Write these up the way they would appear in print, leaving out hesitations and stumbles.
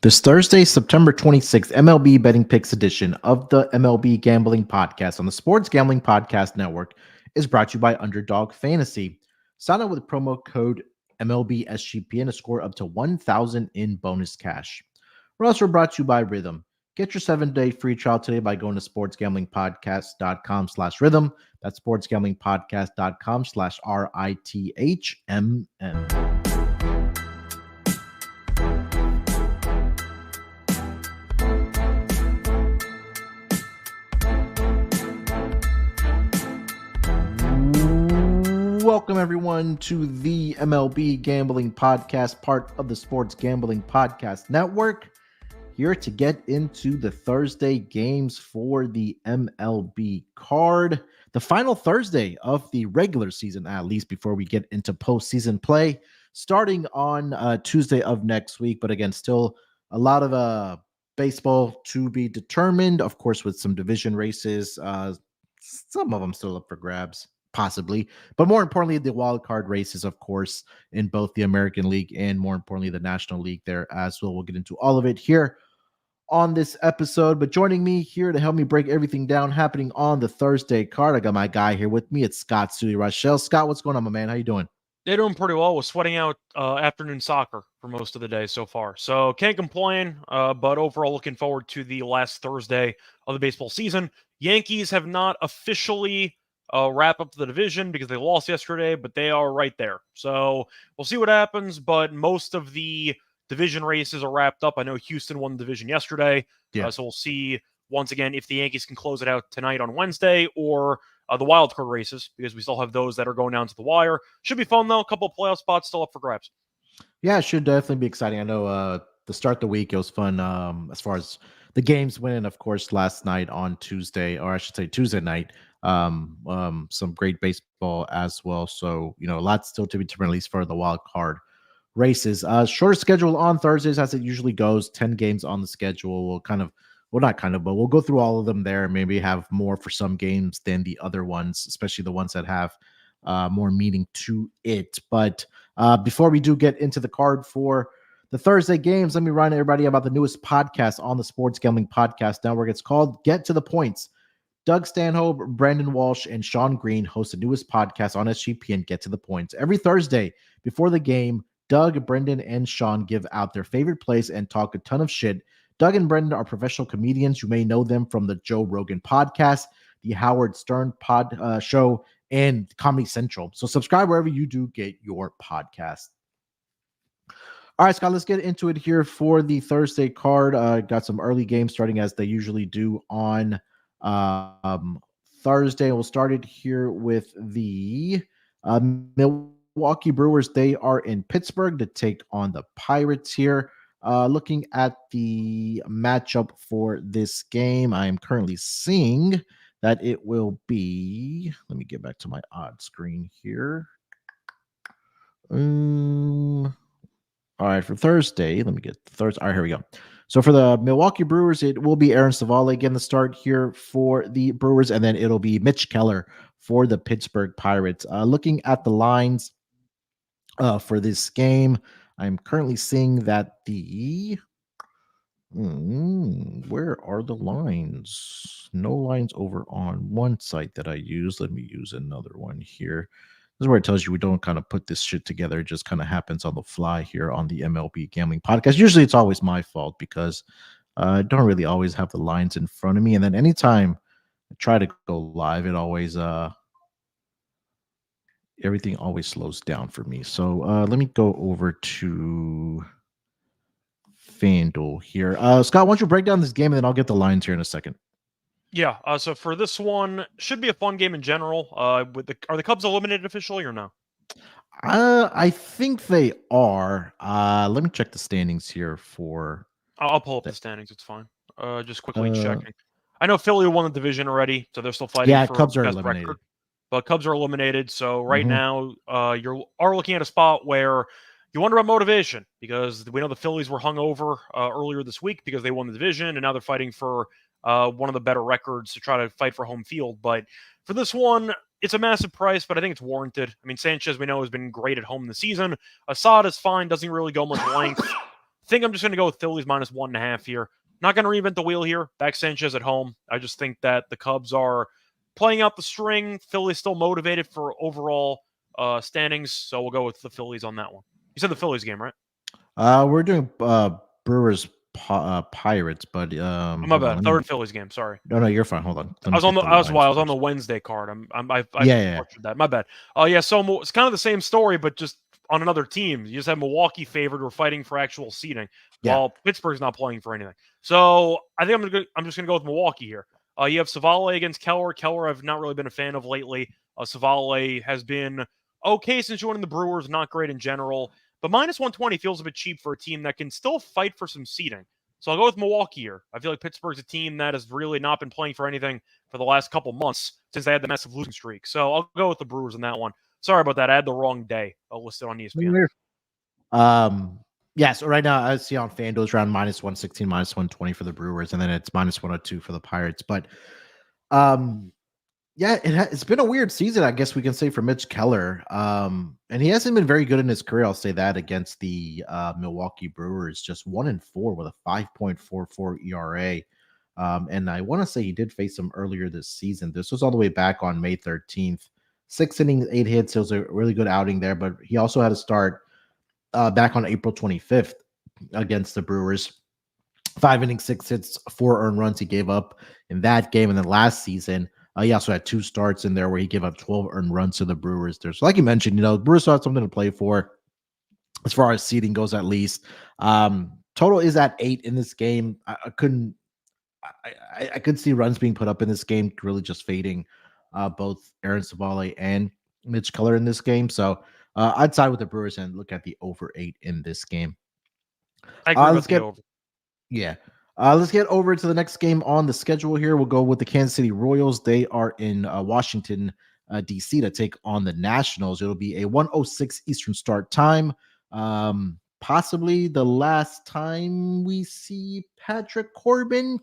This Thursday, September 26th, MLB Betting Picks edition of the MLB Gambling Podcast on the Sports Gambling Podcast Network is brought to you by Underdog Fantasy. Sign up with promo code MLB SGPN to score up to $1,000 in bonus cash. We're also brought to you by Rhythm. Get your 7-day free trial today by going to sportsgamblingpodcast.com/rhythm. That's sportsgamblingpodcast.com/RITHMN. Welcome, everyone, to the MLB Gambling Podcast, part of the Sports Gambling Podcast Network. Here to get into the Thursday games for the MLB card. The final Thursday of the regular season, at least, before we get into postseason play, starting on Tuesday of next week. But again, still a lot of baseball to be determined, of course, with some division races. Some of them still up for grabs. Possibly, but more importantly, the wild card races, of course, in both the American League and more importantly, the National League there as well. We'll get into all of it here on this episode, but joining me here to help me break everything down happening on the Thursday card, I got my guy here with me. It's Scott Reichel. Scott, what's going on, my man? How you doing? They're doing pretty well. We're sweating out afternoon soccer for most of the day so far. So can't complain, but overall looking forward to the last Thursday of the baseball season. Yankees have not officially wrap up the division because they lost yesterday, but they are right there. So we'll see what happens, but most of the division races are wrapped up. I know Houston won the division yesterday, so we'll see once again if the Yankees can close it out tonight on Wednesday or the wild card races, because we still have those that are going down to the wire. Should be fun, though. A couple of playoff spots still up for grabs. Yeah, it should definitely be exciting. I know to start the week, it was fun as far as the games went, of course, last night on Tuesday, or I should say Tuesday night. Some great baseball as well. So, a lot still to be determined, at least for the wild card races. Shorter schedule on Thursdays as it usually goes. 10 games on the schedule. We'll but we'll go through all of them there. Maybe have more for some games than the other ones, especially the ones that have more meaning to it. But before we do get into the card for the Thursday games, let me remind everybody about the newest podcast on the Sports Gambling Podcast Network. It's called Get to the Points. Doug Stanhope, Brandon Walsh, and Sean Green host the newest podcast on SGPN, Get to the Points. Every Thursday before the game, Doug, Brendan, and Sean give out their favorite plays and talk a ton of shit. Doug and Brendan are professional comedians. You may know them from the Joe Rogan podcast, the Howard Stern show, and Comedy Central. So subscribe wherever you do get your podcast. All right, Scott, let's get into it here for the Thursday card. Got some early games starting as they usually do on Thursday. We'll start it here with the Milwaukee Brewers. They are in Pittsburgh to take on the Pirates here. Looking at the matchup for this game, I am currently seeing that it will be, let me get back to my odd screen here. All right, for Thursday, let me get Thursday. All right, here we go. So for the Milwaukee Brewers, it will be Aaron Savale again, the start here for the Brewers, and then it'll be Mitch Keller for the Pittsburgh Pirates. Looking at the lines for this game, I'm currently seeing that the where are the lines? No lines over on one site that I use. Let me use another one here. This is where it tells you we don't kind of put this shit together. It just kind of happens on the fly here on the MLB Gambling Podcast. Usually it's always my fault because I don't really always have the lines in front of me. And then anytime I try to go live, it always everything always slows down for me. So let me go over to FanDuel here. Scott, why don't you break down this game and then I'll get the lines here in a second. Yeah, so for this one, should be a fun game in general. Are the Cubs eliminated officially or no? I think they are. Let me check the standings here for... I'll pull up the standings. It's fine. Just quickly checking. I know Philly won the division already, so they're still fighting for Cubs are best eliminated. record. But Cubs are eliminated, so right now you are looking at a spot where you wonder about motivation, because we know the Phillies were hung over earlier this week because they won the division, and now they're fighting for one of the better records to try to fight for home field. But for this one, it's a massive price, but I think it's warranted. I mean, Sanchez, we know, has been great at home this season. Assad is fine, doesn't really go much length. think I'm just going to go with Phillies -1.5 here. Not going to reinvent the wheel here. Back Sanchez at home. I just think that the Cubs are playing out the string. Philly's still motivated for overall standings, so we'll go with the Phillies on that one. You said the Phillies game, right? We're doing Brewers Pirates, but My bad. Third Phillies game. Sorry. No, you're fine. Hold on. I was on the Wednesday card. I butchered that. My bad. Yeah. So it's kind of the same story, but just on another team. You just have Milwaukee favored. We're fighting for actual seeding, while Pittsburgh's not playing for anything. So I think I'm just gonna go with Milwaukee here. You have Savale against Keller. Keller, I've not really been a fan of lately. Savale has been okay since joining the Brewers. Not great in general, but -120 feels a bit cheap for a team that can still fight for some seeding. So I'll go with Milwaukee here. I feel like Pittsburgh's a team that has really not been playing for anything for the last couple months since they had the massive losing streak. So I'll go with the Brewers in that one. Sorry about that. I had the wrong day listed on ESPN. Yeah, so right now I see on FanDuel it's around -116, -120 for the Brewers, and then it's -102 for the Pirates. But yeah, it's been a weird season, I guess we can say, for Mitch Keller. And he hasn't been very good in his career, I'll say that, against the Milwaukee Brewers. Just 1-4 with a 5.44 ERA. And I want to say he did face them earlier this season. This was all the way back on May 13th. 6 innings, 8 hits. It was a really good outing there, but he also had a start back on April 25th against the Brewers. 5 innings, 6 hits, 4 earned runs he gave up in that game. And then last season, he also had 2 starts in there where he gave up 12 earned runs to the Brewers there. So like you mentioned, the Brewers have something to play for as far as seeding goes, at least. Total is at 8 in this game. I could see runs being put up in this game, really just fading both Aaron Savale and Mitch Keller in this game. So I'd side with the Brewers and look at the over 8 in this game. I agree with the over. Yeah. Let's get over to the next game on the schedule here. We'll go with the Kansas City Royals. They are in Washington, D.C. to take on the Nationals. It'll be a 1:06 Eastern start time. Possibly the last time we see Patrick Corbin, ?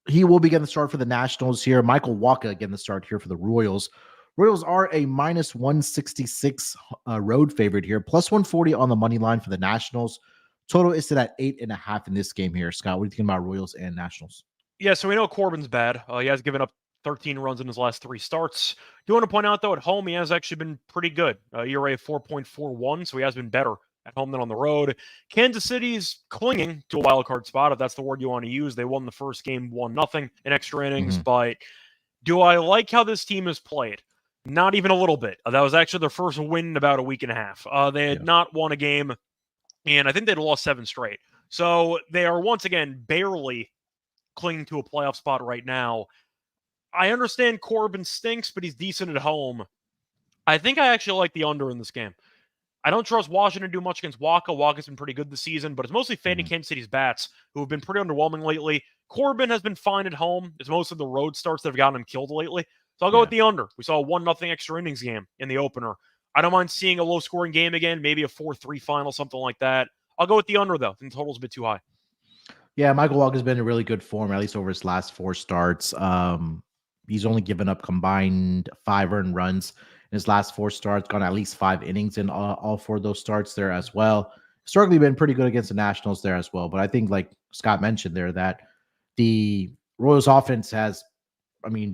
He will be getting the start for the Nationals here. Michael Wacha getting the start here for the Royals. Royals are a -166 road favorite here, +140 on the money line for the Nationals. Total is set at 8.5 in this game here. Scott, what do you think about Royals and Nationals? Yeah, so we know Corbin's bad. He has given up 13 runs in his last 3 starts. Do want to point out, though, at home, he has actually been pretty good. ERA of 4.41, so he has been better at home than on the road. Kansas City's clinging to a wild card spot, if that's the word you want to use. They won the first game 1-0 in extra innings, but do I like how this team has played? Not even a little bit. That was actually their first win in about a week and a half. They had not won a game, and I think they'd lost 7 straight. So they are once again barely clinging to a playoff spot right now. I understand Corbin stinks, but he's decent at home. I think I actually like the under in this game. I don't trust Washington to do much against Wacha. Wacha's been pretty good this season, but it's mostly fading Kansas City's bats, who have been pretty underwhelming lately. Corbin has been fine at home. It's mostly the road starts that have gotten him killed lately. So I'll go with the under. We saw a 1-0 extra innings game in the opener. I don't mind seeing a low-scoring game again, maybe a 4-3 final, something like that. I'll go with the under, though. I think the total's a bit too high. Yeah, Michael Wacha's been in really good form, at least over his last 4 starts. He's only given up combined 5 earned runs in his last 4 starts, gone at least 5 innings in all 4 of those starts there as well. Historically been pretty good against the Nationals there as well. But I think, like Scott mentioned there, that the Royals offense has,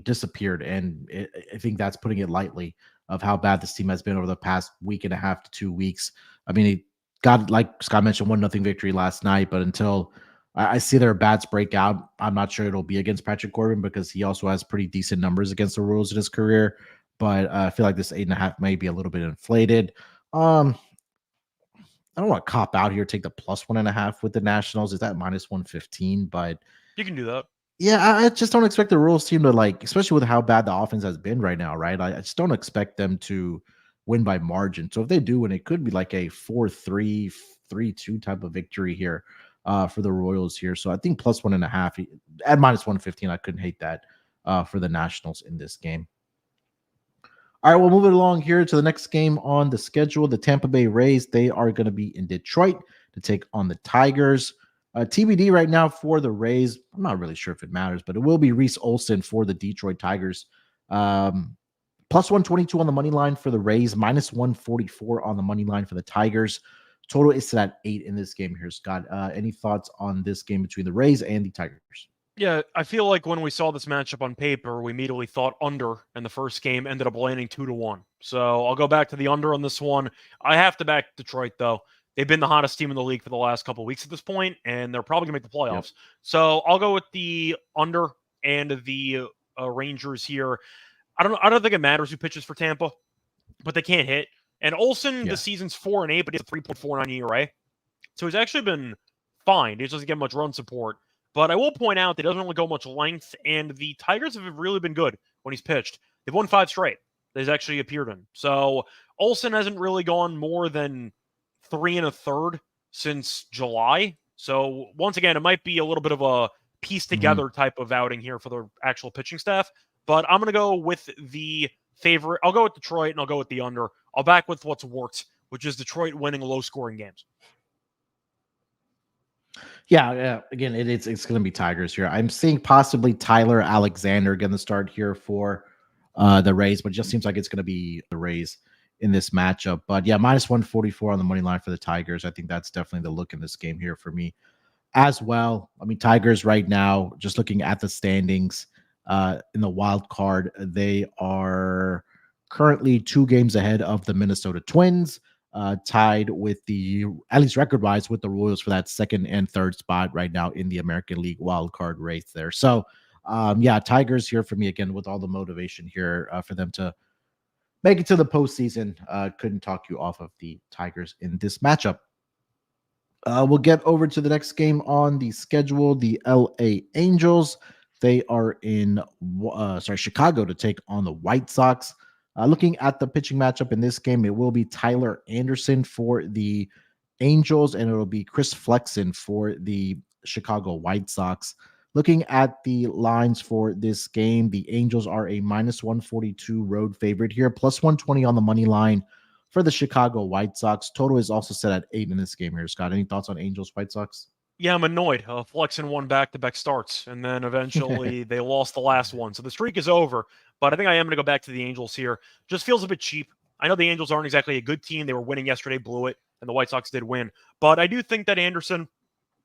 disappeared. And I think that's putting it lightly of how bad this team has been over the past week and a half to 2 weeks. He got, like Scott mentioned, 1-0 victory last night. But until I see their bats break out, I'm not sure it'll be against Patrick Corbin, because he also has pretty decent numbers against the Royals in his career. But I feel like this 8.5 may be a little bit inflated. I don't want to cop out here, take the +1.5 with the Nationals. Is that -115? But you can do that. Yeah, I just don't expect the Royals team to, especially with how bad the offense has been right now, right? I just don't expect them to win by margin. So if they do win, it could be like a 4-3, 3-2 type of victory here for the Royals here. So I think +1.5 at -115. I couldn't hate that for the Nationals in this game. All right, we'll move it along here to the next game on the schedule. The Tampa Bay Rays, they are going to be in Detroit to take on the Tigers. TBD right now for the Rays. I'm not really sure if it matters, but it will be Reese Olson for the Detroit Tigers. +122 on the money line for the Rays, -144 on the money line for the Tigers. Total is set at 8 in this game here, Scott. Any thoughts on this game between the Rays and the Tigers? Yeah, I feel like when we saw this matchup on paper, we immediately thought under, and the first game ended up landing 2-1. So I'll go back to the under on this one. I have to back Detroit, though. They've been the hottest team in the league for the last couple of weeks at this point, and they're probably going to make the playoffs. Yep. So I'll go with the under and the Rangers here. I don't think it matters who pitches for Tampa, but they can't hit. And Olsen, the season's 4-8, but he's a 3.49 ERA. So he's actually been fine. He doesn't get much run support. But I will point out that he doesn't really go much length, and the Tigers have really been good when he's pitched. They've won 5 straight that he's actually appeared in. So Olsen hasn't really gone more than 3 1/3 since July. So once again, it might be a little bit of a piece together type of outing here for the actual pitching staff. But I'm going to go with the favorite. I'll go with Detroit, and I'll go with the under. I'll back with what's worked, which is Detroit winning low-scoring games. Yeah. Again, it's going to be Tigers here. I'm seeing possibly Tyler Alexander getting the start here for the Rays, but it just seems like it's going to be the Rays in this matchup. But yeah, minus 144 on the money line for the Tigers. I think that's definitely the look in this game here for me as well. I mean, Tigers right now, just looking at the standings in the wild card, they are currently 2 games ahead of the Minnesota Twins. Tied with at least record-wise, with the Royals for that 2nd and 3rd spot right now in the American League wildcard race there. So, yeah, Tigers here for me again with all the motivation here for them to make it to the postseason. Couldn't talk you off of the Tigers in this matchup. We'll get over to the next game on the schedule. The LA Angels. They are in Chicago to take on the White Sox. Looking at the pitching matchup in this game, it will be Tyler Anderson for the Angels, and it will be Chris Flexen for the Chicago White Sox. Looking at the lines for this game, the Angels are a minus 142 road favorite here, plus 120 on the money line for the Chicago White Sox. Total is also set at 8 in this game here. Scott, any thoughts on Angels White Sox? Yeah, I'm annoyed. Flexen won back-to-back starts, and then eventually they lost the last one. So the streak is over, but I think I am going to go back to the Angels here. Just feels a bit cheap. I know the Angels aren't exactly a good team. They were winning yesterday, blew it, and the White Sox did win. But I do think that Anderson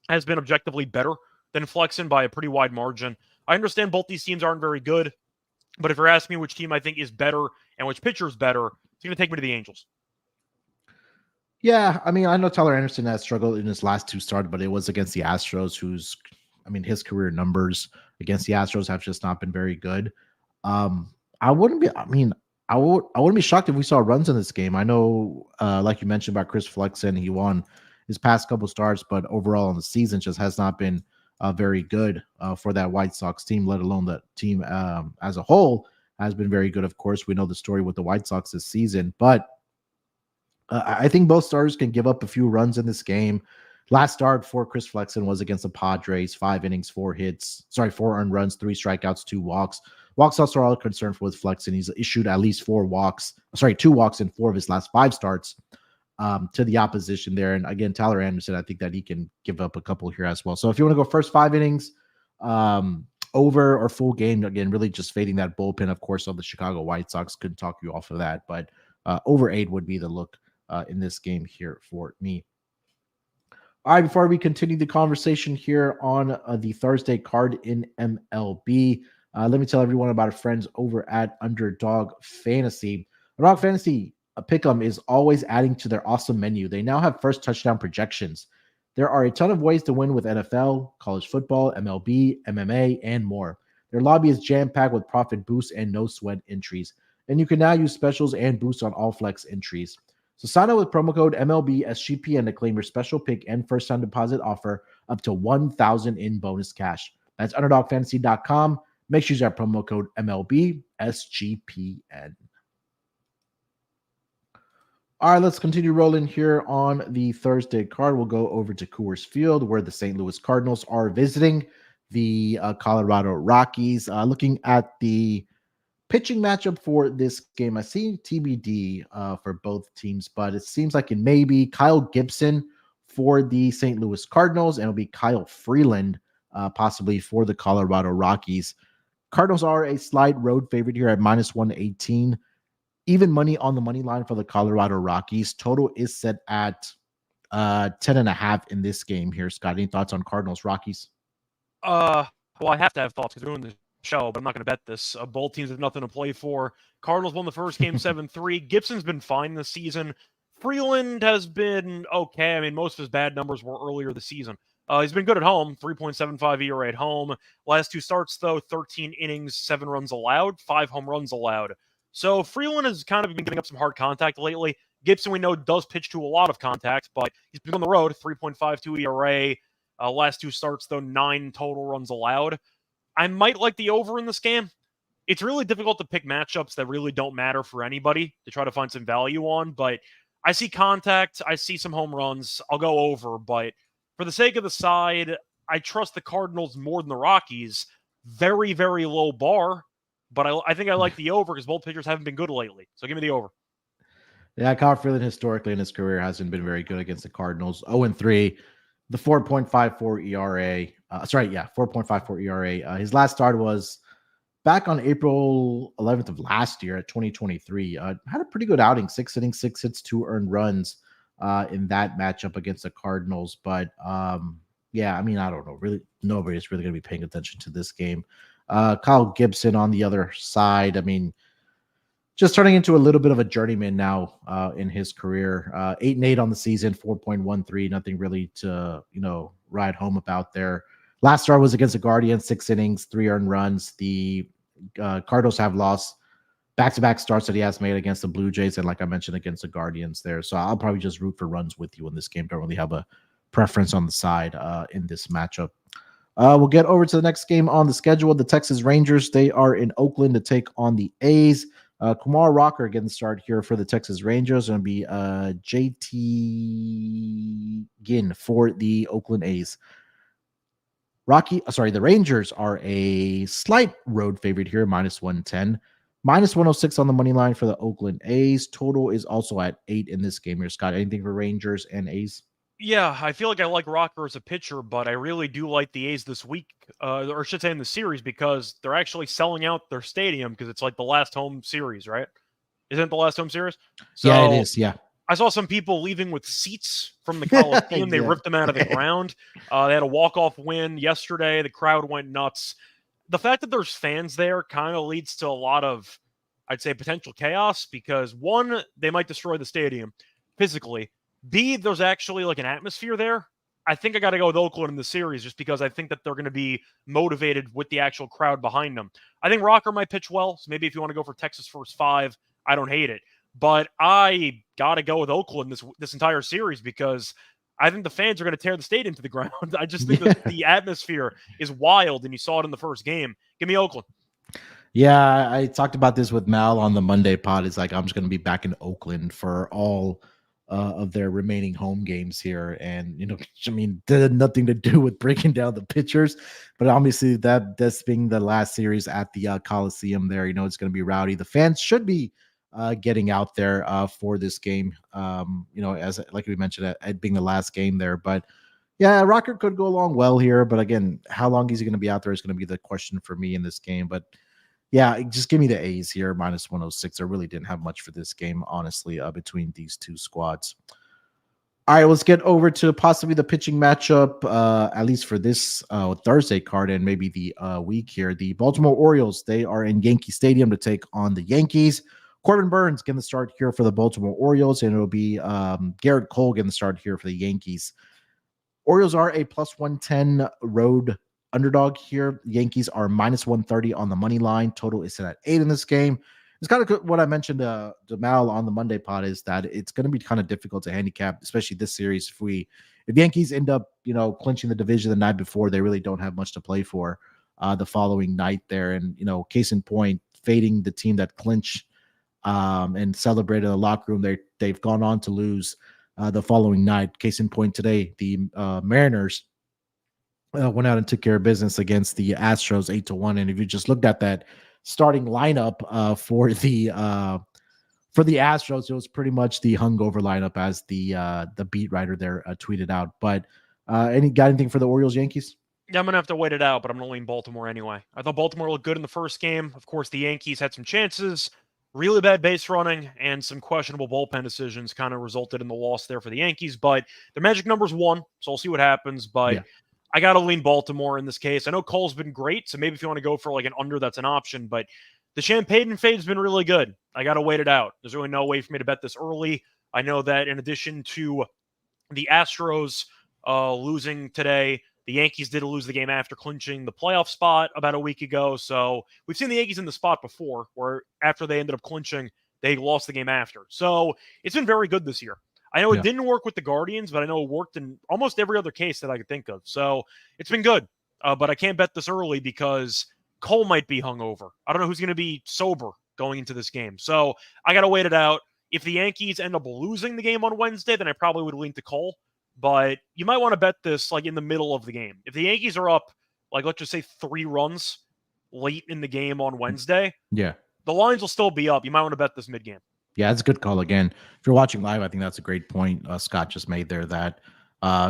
has been objectively better than Flexen by a pretty wide margin. I understand both these teams aren't very good, but if you're asking me which team I think is better and which pitcher is better, it's going to take me to the Angels. Yeah, I mean, I know Tyler Anderson has struggled in his last 2 starts, but it was against the Astros, his career numbers against the Astros have just not been very good. I wouldn't be shocked if we saw runs in this game. I know, like you mentioned about Chris Flexen, he won his past couple starts, but overall in the season just has not been very good for that White Sox team, let alone the team as a whole has been very good. Of course, we know the story with the White Sox this season, but I think both starters can give up a few runs in this game. Last start for Chris Flexen was against the Padres, 5 innings, 4 earned runs, 3 strikeouts, 2 walks. Walks also are all concerned for with Flexen. He's issued at least 2 walks in 4 of his last 5 starts to the opposition there. And again, Tyler Anderson, I think that he can give up a couple here as well. So if you want to go first 5 innings, over or full game, again, really just fading that bullpen, of course, of the Chicago White Sox. Couldn't talk you off of that, but over 8 would be the look in this game here for me. All right, before we continue the conversation here on the Thursday card in MLB, let me tell everyone about our friends over at Underdog Fantasy. Underdog Fantasy Pick'em is always adding to their awesome menu. They now have first touchdown projections. There are a ton of ways to win with NFL, college football, MLB, MMA, and more. Their lobby is jam-packed with profit boosts and no-sweat entries. And you can now use specials and boosts on all flex entries. So sign up with promo code MLB SGPN to claim your special pick and first-time deposit offer up to $1,000 in bonus cash. That's UnderdogFantasy.com. Make sure you use our promo code MLB SGPN. All right, let's continue rolling here on the Thursday card. We'll go over to Coors Field, where the St. Louis Cardinals are visiting the Colorado Rockies. Looking at the pitching matchup for this game, I see TBD for both teams, but it seems like it may be Kyle Gibson for the St. Louis Cardinals, and it'll be Kyle Freeland possibly for the Colorado Rockies. Cardinals are a slight road favorite here at minus 118. Even money on the money line for the Colorado Rockies. Total is set at 10.5 in this game here. Scott, any thoughts on Cardinals Rockies? Well, I have to have thoughts because we're doing the show, but I'm not going to bet this. Both teams have nothing to play for. Cardinals won the first game 7-3. Gibson's been fine this season. Freeland has been okay. I mean, most of his bad numbers were earlier this season. He's been good at home, 3.75 ERA at home. Last two starts, though, 13 innings, 7 runs allowed, 5 home runs allowed. So Freeland has kind of been giving up some hard contact lately. Gibson, we know, does pitch to a lot of contact, but he's been on the road, 3.52 ERA. Last two starts, though, 9 total runs allowed. I might like the over in this game. It's really difficult to pick matchups that really don't matter for anybody to try to find some value on, but I see contact. I see some home runs. I'll go over, but for the sake of the side, I trust the Cardinals more than the Rockies. Very, very low bar, but I think I like the over because both pitchers haven't been good lately. So give me the over. Yeah, Kyle Freeland historically in his career hasn't been very good against the Cardinals. 0-3, the 4.54 ERA. 4.54 ERA. His last start was back on April 11th of last year at 2023. Had a pretty good outing, 6 innings, 6 hits, 2 earned runs in that matchup against the Cardinals. But yeah, I mean, I don't know. Really, nobody's really going to be paying attention to this game. Kyle Gibson on the other side, I mean, just turning into a little bit of a journeyman now in his career. 8-8 on the season, 4.13. Nothing really to, ride home about there. Last start was against the Guardians, 6 innings, 3 earned runs. The Cardinals have lost back-to-back starts that he has made against the Blue Jays and, like I mentioned, against the Guardians there. So I'll probably just root for runs with you in this game. Don't really have a preference on the side in this matchup. We'll get over to the next game on the schedule. The Texas Rangers, they are in Oakland to take on the A's. Kumar Rocker getting started here for the Texas Rangers. Going to be JT Ginn for the Oakland A's. The Rangers are a slight road favorite here, -110. -106 on the money line for the Oakland A's. Total is also at 8 in this game here. Scott, anything for Rangers and A's? Yeah, I feel like I like Rocker as a pitcher, but I really do like the A's this week, or I should say in the series, because they're actually selling out their stadium because it's like the last home series, right? Isn't it the last home series? So yeah, it is, yeah. I saw some people leaving with seats from the Coliseum. They ripped them out of the ground. They had a walk-off win yesterday. The crowd went nuts. The fact that there's fans there kind of leads to a lot of, I'd say, potential chaos because, one, they might destroy the stadium physically. B, there's actually like an atmosphere there. I think I got to go with Oakland in the series just because I think that they're going to be motivated with the actual crowd behind them. I think Rocker might pitch well, so maybe if you want to go for Texas first 5, I don't hate it. But I got to go with Oakland this entire series because I think the fans are going to tear the stadium to the ground. I just think that the atmosphere is wild, and you saw it in the first game. Give me Oakland. Yeah, I talked about this with Mal on the Monday pod. It's like I'm just going to be back in Oakland for all of their remaining home games here. And, I mean, that had nothing to do with breaking down the pitchers. But obviously, this being the last series at the Coliseum there, it's going to be rowdy. The fans should be getting out there for this game, as like we mentioned, at being the last game there. But yeah, Rocker could go along well here. But again, how long is he going to be out there is going to be the question for me in this game. But yeah, just give me the A's here, -106. I really didn't have much for this game, honestly, between these two squads. All right, let's get over to possibly the pitching matchup, at least for this Thursday card and maybe the week here. The Baltimore Orioles, they are in Yankee Stadium to take on the Yankees. Corbin Burns getting the start here for the Baltimore Orioles, and it'll be Garrett Cole getting the start here for the Yankees. Orioles are a +110 road underdog here. Yankees are -130 on the money line. Total is set at 8 in this game. It's kind of what I mentioned to Mal on the Monday pod is that it's going to be kind of difficult to handicap, especially this series. If Yankees end up, clinching the division the night before, they really don't have much to play for the following night there. And, case in point, fading the team that clinched and celebrated in the locker room, they've gone on to lose the following night. Case in point today, the Mariners went out and took care of business against the Astros 8-1. And if you just looked at that starting lineup for the Astros, it was pretty much the hungover lineup as the beat writer there tweeted out. But got anything for the Orioles Yankees? Yeah, I'm going to have to wait it out, but I'm going to lean Baltimore anyway. I thought Baltimore looked good in the first game. Of course, the Yankees had some chances. really bad base running and some questionable bullpen decisions kind of resulted in the loss there for the Yankees. But their magic number's 1, so we'll see what happens. But Yeah. I got to lean Baltimore in this case. I know Cole's been great, so maybe if you want to go for like an under, that's an option. But the Champagne fade's been really good. I got to wait it out. There's really no way for me to bet this early. I know that in addition to the Astros losing today, the Yankees did lose the game after clinching the playoff spot about a week ago. So we've seen the Yankees in the spot before where after they ended up clinching, they lost the game after. So it's been very good this year. I know it didn't work with the Guardians, but I know it worked in almost every other case that I could think of. So it's been good. But I can't bet this early because Cole might be hungover. I don't know who's going to be sober going into this game. So I got to wait it out. If the Yankees end up losing the game on Wednesday, then I probably would lean to Cole. But you might want to bet this like in the middle of the game. If the Yankees are up, like let's just say 3 runs late in the game on Wednesday, Yeah. the lines will still be up. You might want to bet this mid-game. Yeah, that's a good call. Again, if you're watching live, I think that's a great point Scott just made there, that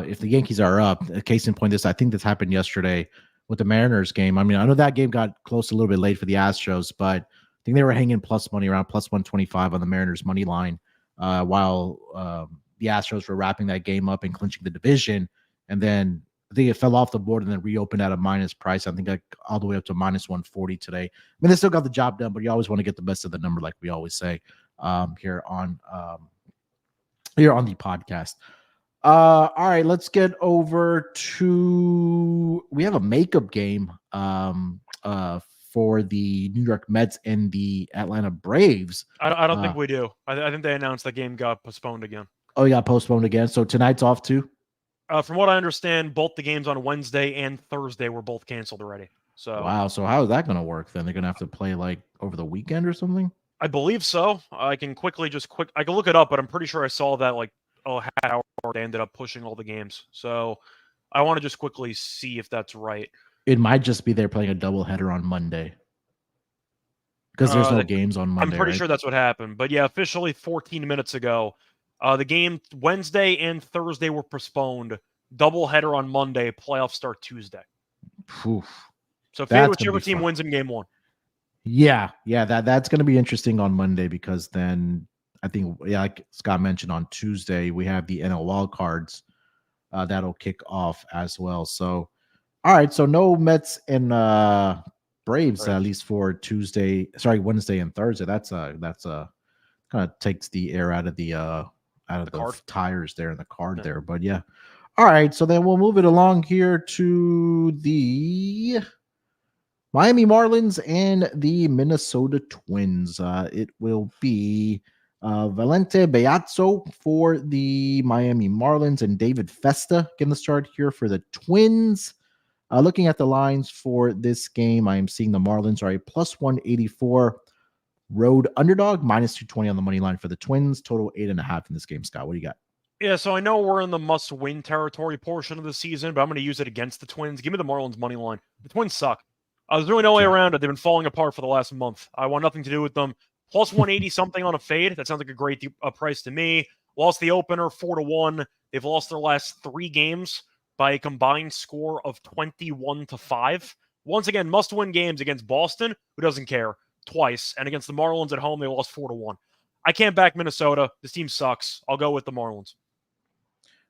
if the Yankees are up, a case in point, I think this happened yesterday with the Mariners game. I mean, I know that game got close a little bit late for the Astros, but I think they were hanging plus money around plus 125 on the Mariners money line while the Astros were wrapping that game up and clinching the division. And then I think it fell off the board and then reopened at a minus price. I think all the way up to minus 140 today. I mean, they still got the job done, but you always want to get the best of the number, like we always say here on the podcast. All right, let's get over to, we have a makeup game for the New York Mets and the Atlanta Braves. I don't think we do. I think they announced the game got postponed again. Oh, it got postponed again. So tonight's off too? From what I understand, both the games on Wednesday and Thursday were both canceled already. So wow. So how is that going to work then? They're going to have to play like over the weekend or something? I believe so. I can quickly I can look it up, but I'm pretty sure I saw that like half hour they ended up pushing all the games. So I want to just quickly see if that's right. It might just be they're playing a doubleheader on Monday because there's no games on Monday. I'm pretty sure that's what happened. But yeah, officially 14 minutes ago, the game Wednesday and Thursday were postponed. Doubleheader on Monday. Playoffs start Tuesday. Oof. So fade whichever team wins in game 1. Yeah, that's going to be interesting on Monday because then I think, like Scott mentioned, on Tuesday we have the NL wild cards that'll kick off as well. So, all right, so no Mets and Braves at least for Wednesday and Thursday. That's kind of takes the air out of the tires there in the card there. But yeah, all right. So then we'll move it along here to the Miami Marlins and the Minnesota Twins. It will be Valente Beazzo for the Miami Marlins and David Festa getting the start here for the Twins. Looking at the lines for this game, I am seeing the Marlins are a plus 184 road underdog, minus 220 on the money line for the Twins. Total 8.5 in this game. Scott, what do you got? Yeah, so I know we're in the must-win territory portion of the season, but I'm going to use it against the Twins. Give me the Marlins money line. The Twins suck. There's really no way around it. They've been falling apart for the last month. I want nothing to do with them. Plus 180 something on a fade. That sounds like a great price to me. Lost the opener 4-1. They've lost their last 3 games by a combined score of 21-5. Once again, must-win games against Boston, who doesn't care, twice. And against the Marlins at home, they lost 4-1. I can't back Minnesota. This team sucks. I'll go with the Marlins.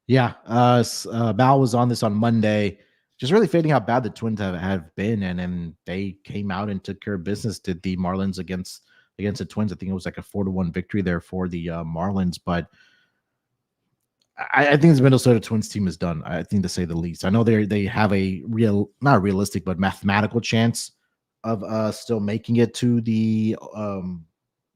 Yeah, Mal was on this on Monday, just really fading how bad the Twins have been, and then they came out and took care of business. Did the Marlins against the Twins? I think it was like a 4-1 victory there for the Marlins. But I think the Minnesota Twins team is done. I think, to say the least. I know they have a not realistic, but mathematical chance of still making it to the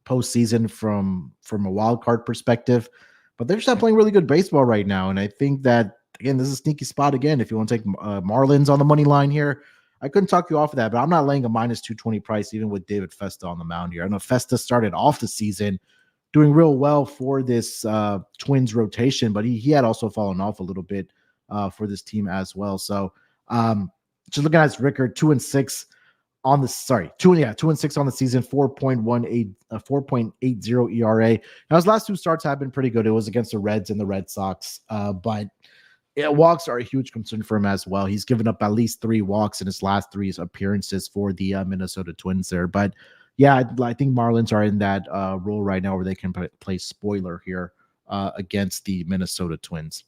postseason from a wild card perspective. But they're just not playing really good baseball right now. And I think that, again, this is a sneaky spot again. If you want to take Marlins on the money line here, I couldn't talk you off of that, but I'm not laying a minus 220 price, even with David Festa on the mound here. I know Festa started off the season doing real well for this Twins rotation, but he had also fallen off a little bit for this team as well. So just looking at his record, 2-6 on the 2-6 on the season, 4.80 ERA. Now his last 2 starts have been pretty good. It was against the Reds and the Red Sox, but walks are a huge concern for him as well. He's given up at least 3 walks in his last 3 appearances for the Minnesota Twins there. But Yeah, I think Marlins are in that role right now where they can play spoiler here against the Minnesota Twins.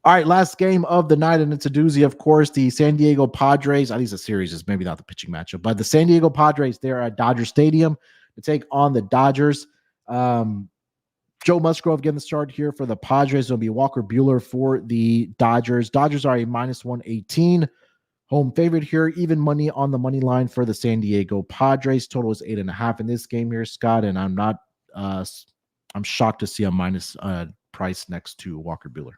All right, last game of the night, and it's a doozy, of course. The San Diego Padres, at least a series is maybe not the pitching matchup, but the San Diego Padres, they're at Dodger Stadium to take on the Dodgers. Joe Musgrove getting the start here for the Padres. It'll be Walker Buehler for the Dodgers. Dodgers are a minus 118 home favorite here. Even money on the money line for the San Diego Padres. Total is 8.5 in this game here, Scott. And I'm not, I'm shocked to see a minus price next to Walker Buehler.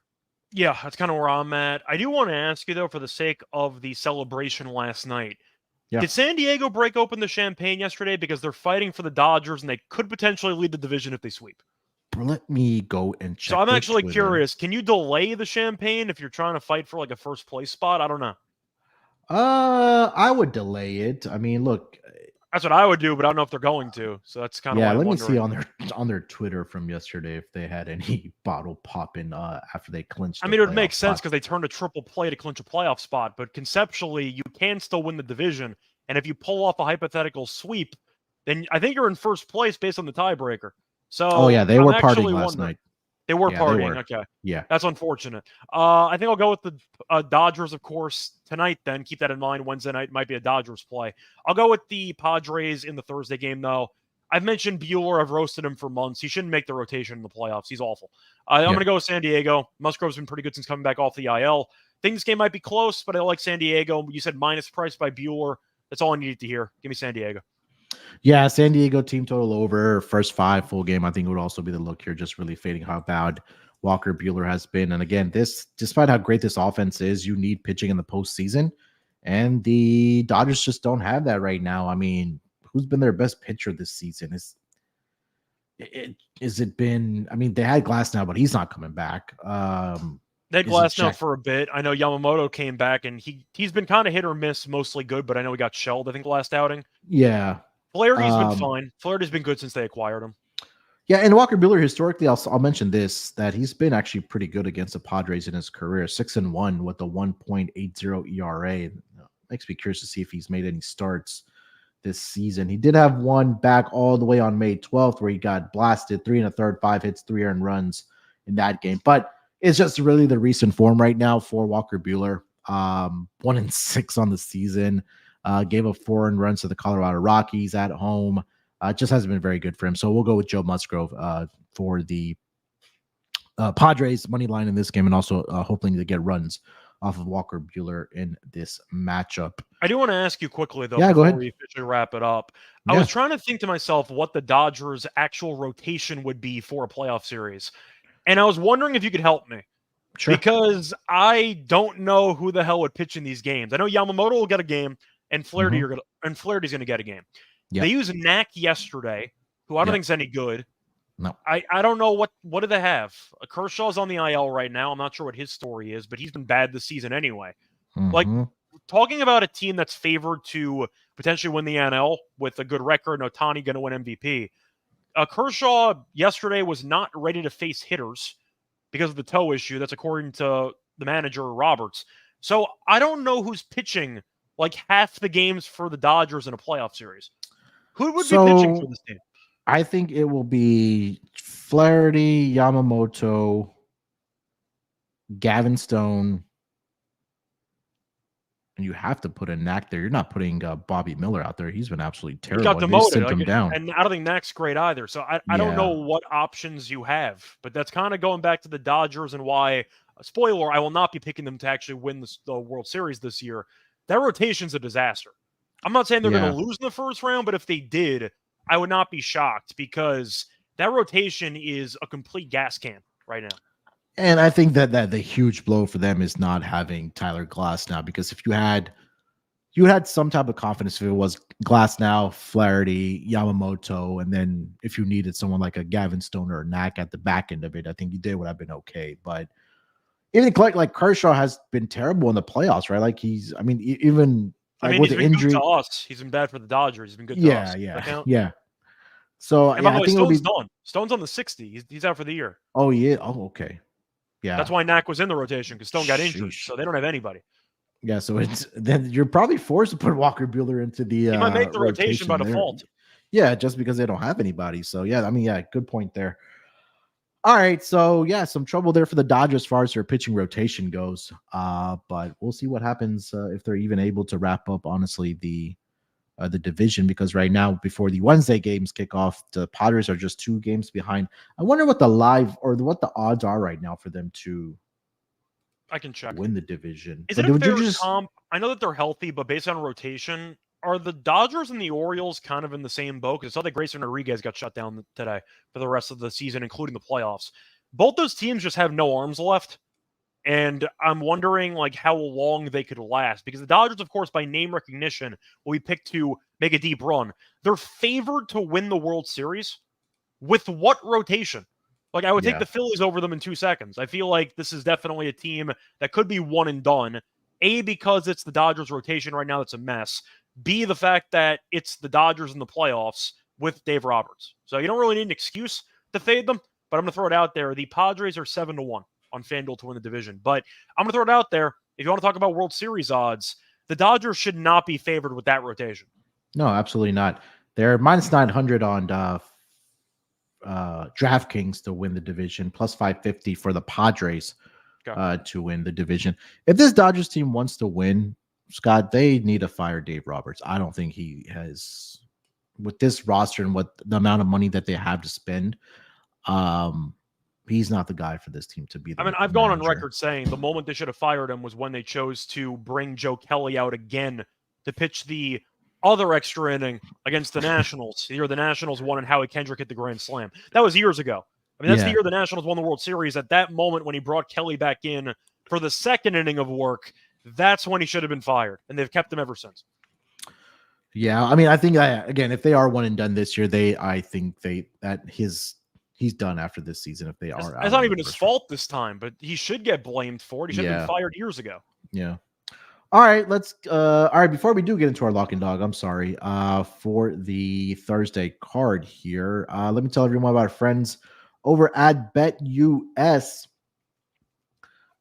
Yeah, that's kind of where I'm at. I do want to ask you, though, for the sake of the celebration last night, did San Diego break open the champagne yesterday because they're fighting for the Dodgers and they could potentially lead the division if they sweep? Let me go and check. So I'm actually curious. Can you delay the champagne if you're trying to fight for like a first place spot? I don't know. I would delay it. I mean, look, that's what I would do, but I don't know if they're going to. So that's kind of let me see on their Twitter from yesterday if they had any bottle popping after they clinched. I mean, it would make sense because they turned a triple play to clinch a playoff spot, but conceptually, you can still win the division. And if you pull off a hypothetical sweep, then I think you're in first place based on the tiebreaker. So they were partying last night. They were partying. Okay. Yeah. That's unfortunate. I think I'll go with the Dodgers, of course, tonight then. Keep that in mind. Wednesday night might be a Dodgers play. I'll go with the Padres in the Thursday game, though. I've mentioned Buehler. I've roasted him for months. He shouldn't make the rotation in the playoffs. He's awful. I'm going to go with San Diego. Musgrove's been pretty good since coming back off the IL. Think this game might be close, but I like San Diego. You said minus price by Buehler. That's all I needed to hear. Give me San Diego. Yeah, San Diego team total over first 5 full game. I think it would also be the look here, just really fading how bad Walker Buehler has been. And again, this, despite how great this offense is, you need pitching in the postseason. And the Dodgers just don't have that right now. I mean, who's been their best pitcher this season? Is it been, I mean, they had Glasnow, but he's not coming back. They had Glasnow for a bit. I know Yamamoto came back, and he's been kind of hit or miss, mostly good, but I know he got shelled, I think, last outing. Yeah. Flaherty's been fine. Flaherty's been good since they acquired him. Yeah, and Walker Buehler, historically, I'll mention this, that he's been actually pretty good against the Padres in his career. 6-1 with a 1.80 ERA. Makes me curious to see if he's made any starts this season. He did have one back all the way on May 12th where he got blasted, 3 1/3, 5 hits, 3 earned runs in that game. But it's just really the recent form right now for Walker Buehler. 1-6 on the season. Gave up 4 earned runs to the Colorado Rockies at home. Just hasn't been very good for him. So we'll go with Joe Musgrove for the Padres money line in this game, and also hoping to get runs off of Walker Buehler in this matchup. I do want to ask you quickly, though, before we officially wrap it up. I was trying to think to myself what the Dodgers' actual rotation would be for a playoff series. And I was wondering if you could help me. Sure. Because I don't know who the hell would pitch in these games. I know Yamamoto will get a game, and Flaherty's going to get a game. Yep. They used Knack yesterday, who I don't think is any good. No. I don't know what do they have. Kershaw's on the IL right now. I'm not sure what his story is, but he's been bad this season anyway. Like, talking about a team that's favored to potentially win the NL with a good record, and Ohtani going to win MVP. Kershaw yesterday was not ready to face hitters because of the toe issue. That's according to the manager, Roberts. So I don't know who's pitching like half the games for the Dodgers in a playoff series. Who would be pitching for this team? I think it will be Flaherty, Yamamoto, Gavin Stone, and you have to put a Knack there. You're not putting Bobby Miller out there. He's been absolutely terrible. He got demoted. Him down. And I don't think Knack's great either. So I don't know what options you have. But that's kind of going back to the Dodgers and why, spoiler, I will not be picking them to actually win the World Series this year. That rotation's a disaster. I'm not saying they're going to lose in the first round, but if they did, I would not be shocked because that rotation is a complete gas can right now. And I think that the huge blow for them is not having Tyler Glasnow, because if you had some type of confidence, if it was Glasnow, Flaherty, Yamamoto, and then if you needed someone like a Gavin Stone or a Knack at the back end of it, I think you did would have been okay. But even like Kershaw has been terrible in the playoffs, right? Like with the injury good to us. He's been bad for the Dodgers. He's been good to us. Yeah. So I think Stone's done. Stone's on the 60. He's out for the year. Oh yeah. Oh, okay. Yeah. That's why Knack was in the rotation, because Stone got injured. So they don't have anybody. Yeah, so it's then you're probably forced to put Walker Buehler into the He might make the rotation by there. default. Yeah, just because they don't have anybody. So yeah, I mean, yeah, good point there. All right, so yeah, some trouble there for the Dodgers as far as their pitching rotation goes. But we'll see what happens if they're even able to wrap up, honestly, the division, because right now, before the Wednesday games kick off, the Padres are just 2 games behind. I wonder what the live or what the odds are right now for them to I can check. win the division. Is But it a would you fair just comp? I know that they're healthy, but based on rotation, are the Dodgers and the Orioles kind of in the same boat? Because I saw that Grayson Rodriguez got shut down today for the rest of the season, including the playoffs. Both those teams just have no arms left. And I'm wondering like how long they could last, because the Dodgers, of course, by name recognition, will be picked to make a deep run. They're favored to win the World Series. With what rotation? Like, I would take Yeah. the Phillies over them in 2 seconds. I feel like this is definitely a team that could be one and done. A, because it's the Dodgers rotation right now that's a mess. B, the fact that it's the Dodgers in the playoffs with Dave Roberts. So you don't really need an excuse to fade them, but I'm going to throw it out there. The Padres are 7-1 on FanDuel to win the division. But I'm going to throw it out there. If you want to talk about World Series odds, the Dodgers should not be favored with that rotation. No, absolutely not. They're minus 900 on DraftKings to win the division, plus 550 for the Padres to win the division. If this Dodgers team wants to win, Scott, they need to fire Dave Roberts. I don't think he has, with this roster and what the amount of money that they have to spend, he's not the guy for this team to be. I mean, I've gone on record saying the moment they should have fired him was when they chose to bring Joe Kelly out again to pitch the other extra inning against the Nationals. The year the Nationals won and Howie Kendrick hit the grand slam. That was years ago. I mean, that's the year the Nationals won the World Series. At that moment, when he brought Kelly back in for the second inning of work, that's when he should have been fired, and they've kept him ever since. Yeah, I mean, I think again, if they are one and done this year, I think he's done after this season. If they are, it's not even his fault this time, but he should get blamed for it. He should have been fired years ago. Yeah. All right, all right, before we do get into our lock and dog, I'm sorry, for the Thursday card here, let me tell everyone about our friends over at BetUS.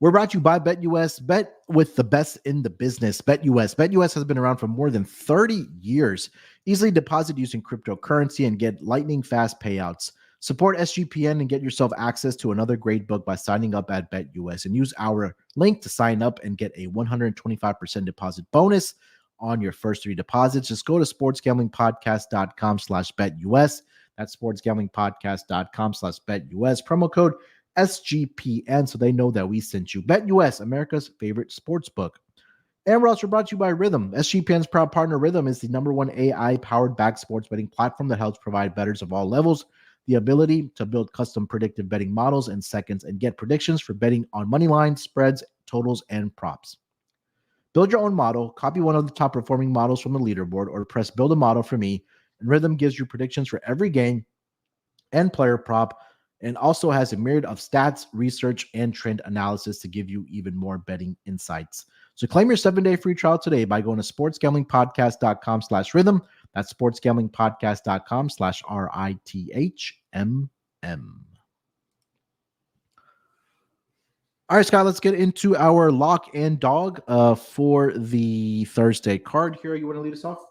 We're brought to you by BetUS. Bet with the best in the business. BetUS. BetUS has been around for more than 30 years. Easily deposit using cryptocurrency and get lightning fast payouts. Support SGPN and get yourself access to another great book by signing up at BetUS and use our link to sign up and get a 125% deposit bonus on your first 3 deposits. Just go to sportsgamblingpodcast.com/BetUS. That's sportsgamblingpodcast.com/BetUS. Promo code SGPN so they know that we sent you. BetUS, America's favorite sports book. And we're also brought to you by Rhythm. SGPN's proud partner, Rhythm, is the #1 AI-powered back sports betting platform that helps provide bettors of all levels the ability to build custom predictive betting models in seconds and get predictions for betting on money lines, spreads, totals, and props. Build your own model, copy one of the top performing models from the leaderboard, or press build a model for me, and Rhythm gives you predictions for every game and player prop, and also has a myriad of stats, research, and trend analysis to give you even more betting insights. So claim your 7-day free trial today by going to sportsgamblingpodcast.com/rhythm. That's sportsgamblingpodcast.com/RITHMM. All right, Scott, let's get into our lock and dog for the Thursday card here. You want to lead us off?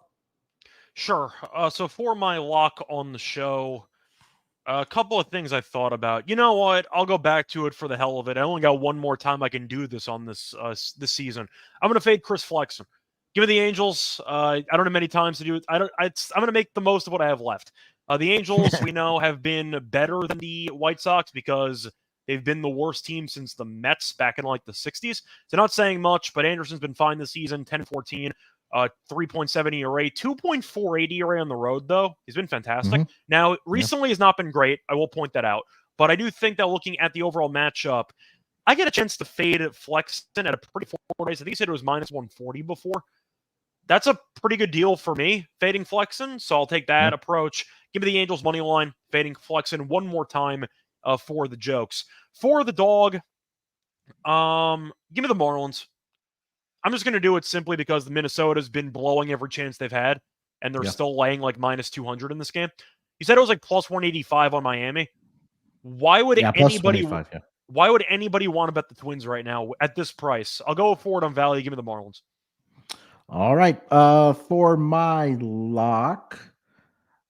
Sure. So for my lock on the show, a couple of things I thought about. You know what? I'll go back to it for the hell of it. I only got one more time I can do this on this season. I'm going to fade Chris Flexen. Give me the Angels. I don't have many times to do it. I'm going to make the most of what I have left. The Angels, we know, have been better than the White Sox because they've been the worst team since the Mets back in like the 60s. So not saying much, but Anderson's been fine this season, 10-14. 3.7 ERA, 2.48 ERA on the road, though. He's been fantastic. Mm-hmm. Now, recently has not been great. I will point that out. But I do think that looking at the overall matchup, I get a chance to fade Flexen at a pretty forward price. I think he said it was minus 140 before. That's a pretty good deal for me, fading Flexen. So I'll take that approach. Give me the Angels money line, fading Flexen one more time for the jokes. For the dog, give me the Marlins. I'm just going to do it simply because the Minnesota's been blowing every chance they've had, and they're still laying like minus 200 in this game. You said it was like plus 185 on Miami. Why would anybody? Why would anybody want to bet the Twins right now at this price? I'll go forward on value. Give me the Marlins. All right. For my lock,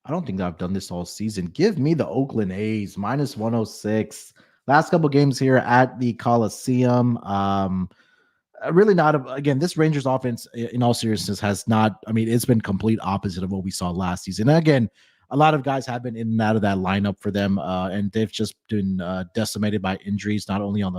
I don't think that I've done this all season. Give me the Oakland A's minus 106. Last couple games here at the Coliseum. Really not again, this Rangers offense in all seriousness has not, I mean, it's been complete opposite of what we saw last season. And again, a lot of guys have been in and out of that lineup for them, and they've just been decimated by injuries, not only on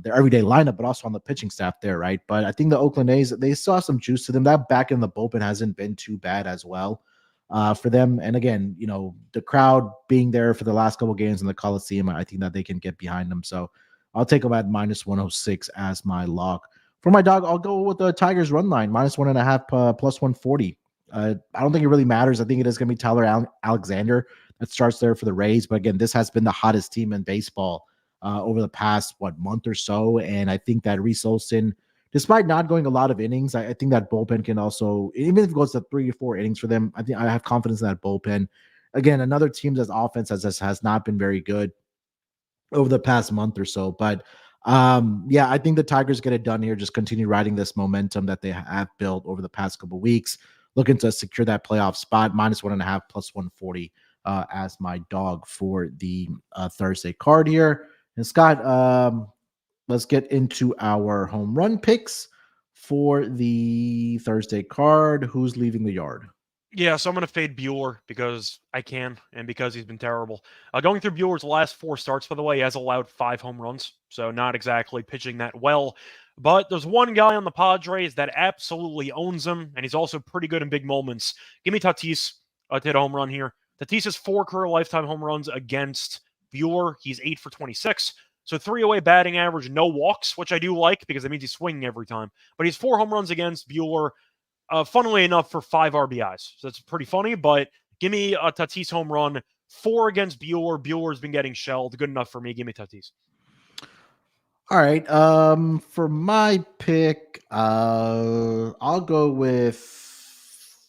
their everyday lineup, but also on the pitching staff there, right? But I think the Oakland A's, they saw some juice to them. That back in the bullpen hasn't been too bad as well for them. And again, the crowd being there for the last couple games in the Coliseum, I think that they can get behind them. So I'll take them at minus 106 as my lock. For my dog, I'll go with the Tigers run line, minus 1.5 plus 140. I don't think it really matters. I think it is going to be Tyler Alexander that starts there for the Rays. But again, this has been the hottest team in baseball over the past, month or so. And I think that Reese Olson, despite not going a lot of innings, I think that bullpen can also, even if it goes to 3 or 4 innings for them, I think I have confidence in that bullpen. Again, another team that's offense has not been very good over the past month or so. But yeah, I think the Tigers get it done here. Just continue riding this momentum that they have built over the past couple of weeks, looking to secure that playoff spot, minus 1.5 plus 140 as my dog for the Thursday card here. And Scott, let's get into our home run picks for the Thursday card. Who's leaving the yard? Yeah, so I'm going to fade Bueller because I can and because he's been terrible. Going through Bueller's last 4 starts, by the way, he has allowed 5 home runs, so not exactly pitching that well. But there's one guy on the Padres that absolutely owns him, and he's also pretty good in big moments. Give me Tatis to hit a home run here. Tatis has 4 career lifetime home runs against Bueller. He's 8 for 26. So 3-away batting average, no walks, which I do like because that means he's swinging every time. But he's 4 home runs against Bueller. Funnily enough, for 5 RBIs. So that's pretty funny, but give me a Tatis home run. 4 against Bueller. Bueller's been getting shelled. Good enough for me. Give me Tatis. All right. For my pick, I'll go with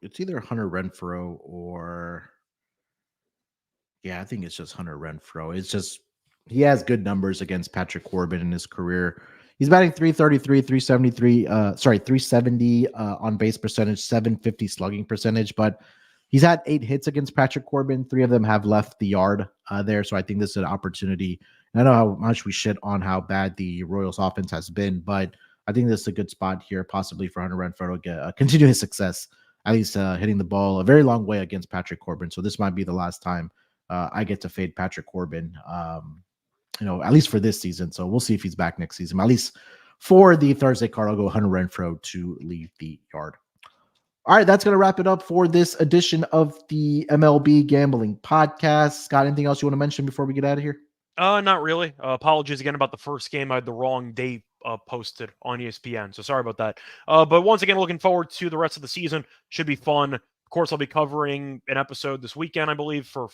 it's either Hunter Renfroe or I think it's just Hunter Renfroe. It's just he has good numbers against Patrick Corbin in his career. He's batting 333, 373, 370 on base percentage, 750 slugging percentage, but he's had 8 hits against Patrick Corbin. 3 of them have left the yard there. So I think this is an opportunity. And I know how much we shit on how bad the Royals offense has been, but I think this is a good spot here, possibly for Hunter Renfroe to continue his success, at least hitting the ball a very long way against Patrick Corbin. So this might be the last time I get to fade Patrick Corbin. At least for this season. So we'll see if he's back next season. At least for the Thursday card, I'll go Hunter Renfroe to leave the yard. All right, that's going to wrap it up for this edition of the MLB Gambling Podcast. Scott, anything else you want to mention before we get out of here? Not really. Apologies again about the first game. I had the wrong date posted on ESPN, so sorry about that. But once again, looking forward to the rest of the season. Should be fun. Of course, I'll be covering an episode this weekend, I believe, for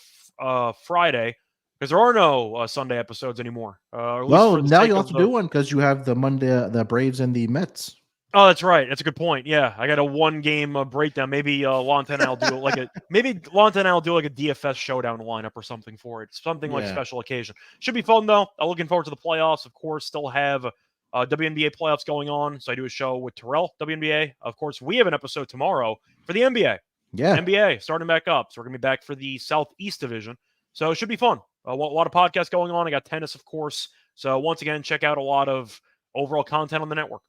Friday. Because there are no Sunday episodes anymore. Well, now you'll have to do one because you have the Monday, the Braves and the Mets. Oh, that's right. That's a good point. Yeah, I got a 1-game breakdown. Maybe Lonte and I'll do like a DFS showdown lineup or something for it. Something like a special occasion. Should be fun though. I'm looking forward to the playoffs. Of course, still have WNBA playoffs going on. So I do a show with Terrell WNBA. Of course, we have an episode tomorrow for the NBA. Yeah, NBA starting back up. So we're gonna be back for the Southeast Division. So it should be fun. A lot of podcasts going on. I got tennis, of course. So once again, check out a lot of overall content on the network.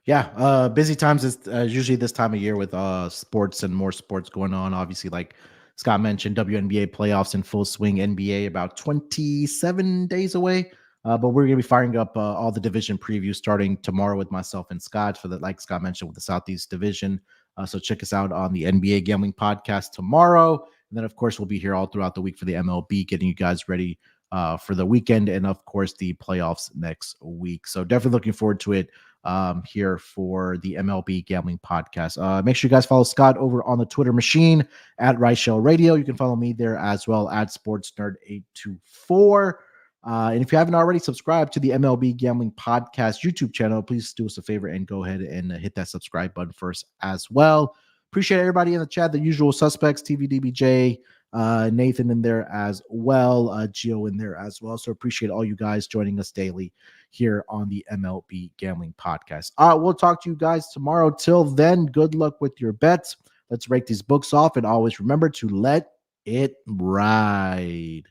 Yeah, busy times is usually this time of year with sports and more sports going on. Obviously, like Scott mentioned, WNBA playoffs in full swing. NBA about 27 days away. But we're going to be firing up all the division previews starting tomorrow with myself and Scott for the, like Scott mentioned, with the Southeast Division. So check us out on the NBA Gambling Podcast tomorrow. And then, of course, we'll be here all throughout the week for the MLB, getting you guys ready for the weekend and, of course, the playoffs next week. So definitely looking forward to it here for the MLB Gambling Podcast. Make sure you guys follow Scott over on the Twitter machine at Reichel Radio. You can follow me there as well at SportsNerd824. And if you haven't already subscribed to the MLB Gambling Podcast YouTube channel, please do us a favor and go ahead and hit that subscribe button first as well. Appreciate everybody in the chat, the usual suspects, TVDBJ, Nathan in there as well, Gio in there as well. So appreciate all you guys joining us daily here on the MLB Gambling Podcast. We'll talk to you guys tomorrow. Till then, good luck with your bets. Let's rake these books off, and always remember to let it ride.